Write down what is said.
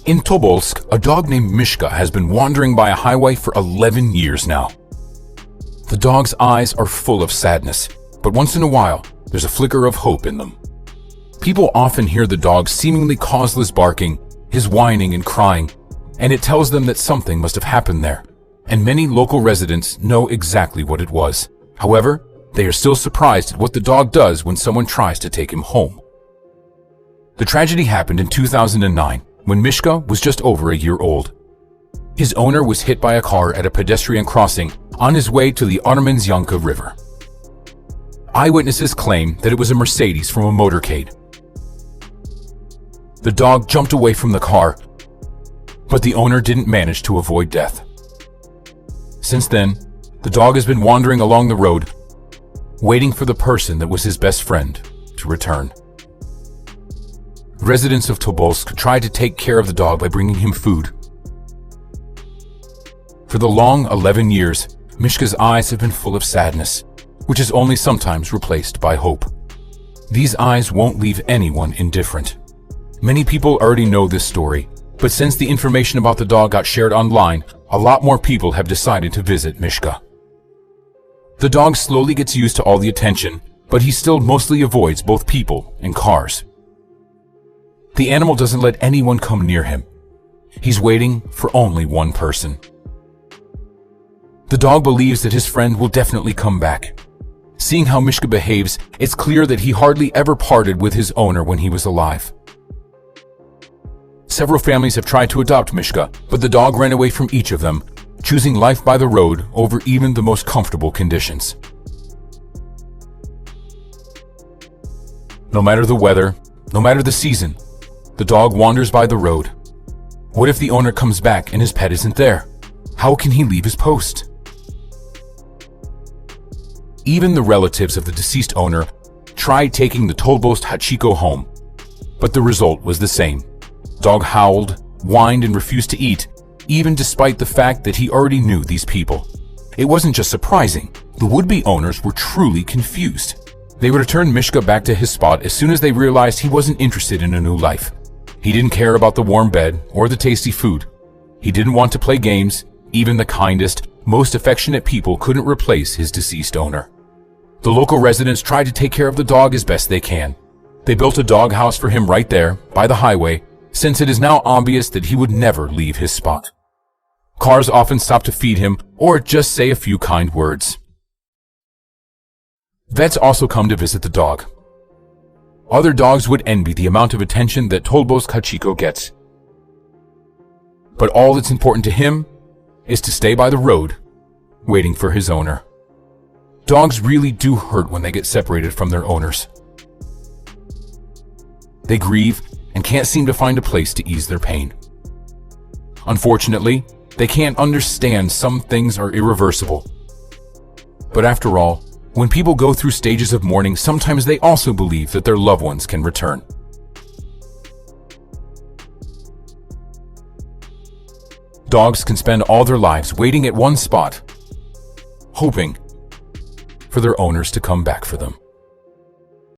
In Tobolsk, a dog named Mishka has been wandering by a highway for 11 years now. The dog's eyes are full of sadness, but once in a while, there's a flicker of hope in them. People often hear the dog's seemingly causeless barking, his whining and crying, and it tells them that something must have happened there, and many local residents know exactly what it was. However, they are still surprised at what the dog does when someone tries to take him home. The tragedy happened in 2009, when Mishka was just over a year old. His owner was hit by a car at a pedestrian crossing on his way to the Armyanka River. Eyewitnesses claim that it was a Mercedes from a motorcade. The dog jumped away from the car, but the owner didn't manage to avoid death. Since then, the dog has been wandering along the road, waiting for the person that was his best friend to return. Residents of Tobolsk tried to take care of the dog by bringing him food. For the long 11 years, Mishka's eyes have been full of sadness, which is only sometimes replaced by hope. These eyes won't leave anyone indifferent. Many people already know this story, but since the information about the dog got shared online, a lot more people have decided to visit Mishka. The dog slowly gets used to all the attention, but he still mostly avoids both people and cars. The animal doesn't let anyone come near him. He's waiting for only one person. The dog believes that his friend will definitely come back. Seeing how Mishka behaves, it's clear that he hardly ever parted with his owner when he was alive. Several families have tried to adopt Mishka, but the dog ran away from each of them, choosing life by the road over even the most comfortable conditions. No matter the weather, no matter the season, the dog wanders by the road. What if the owner comes back and his pet isn't there? How can he leave his post? Even the relatives of the deceased owner tried taking the Tobolsk Hachiko home, but the result was the same. Dog howled, whined, and refused to eat, even despite the fact that he already knew these people. It wasn't just surprising, the would-be owners were truly confused. They would return Mishka back to his spot as soon as they realized he wasn't interested in a new life. He didn't care about the warm bed or the tasty food. He didn't want to play games. Even the kindest, most affectionate people couldn't replace his deceased owner. The local residents tried to take care of the dog as best they can. They built a dog house for him right there, by the highway, since it is now obvious that he would never leave his spot. Cars often stop to feed him or just say a few kind words. Vets also come to visit the dog. Other dogs would envy the amount of attention that Tobolsk Hachiko gets. But all that's important to him is to stay by the road, waiting for his owner. Dogs really do hurt when they get separated from their owners. They grieve and can't seem to find a place to ease their pain. Unfortunately, they can't understand some things are irreversible. But after all, when people go through stages of mourning, sometimes they also believe that their loved ones can return. Dogs can spend all their lives waiting at one spot, hoping for their owners to come back for them.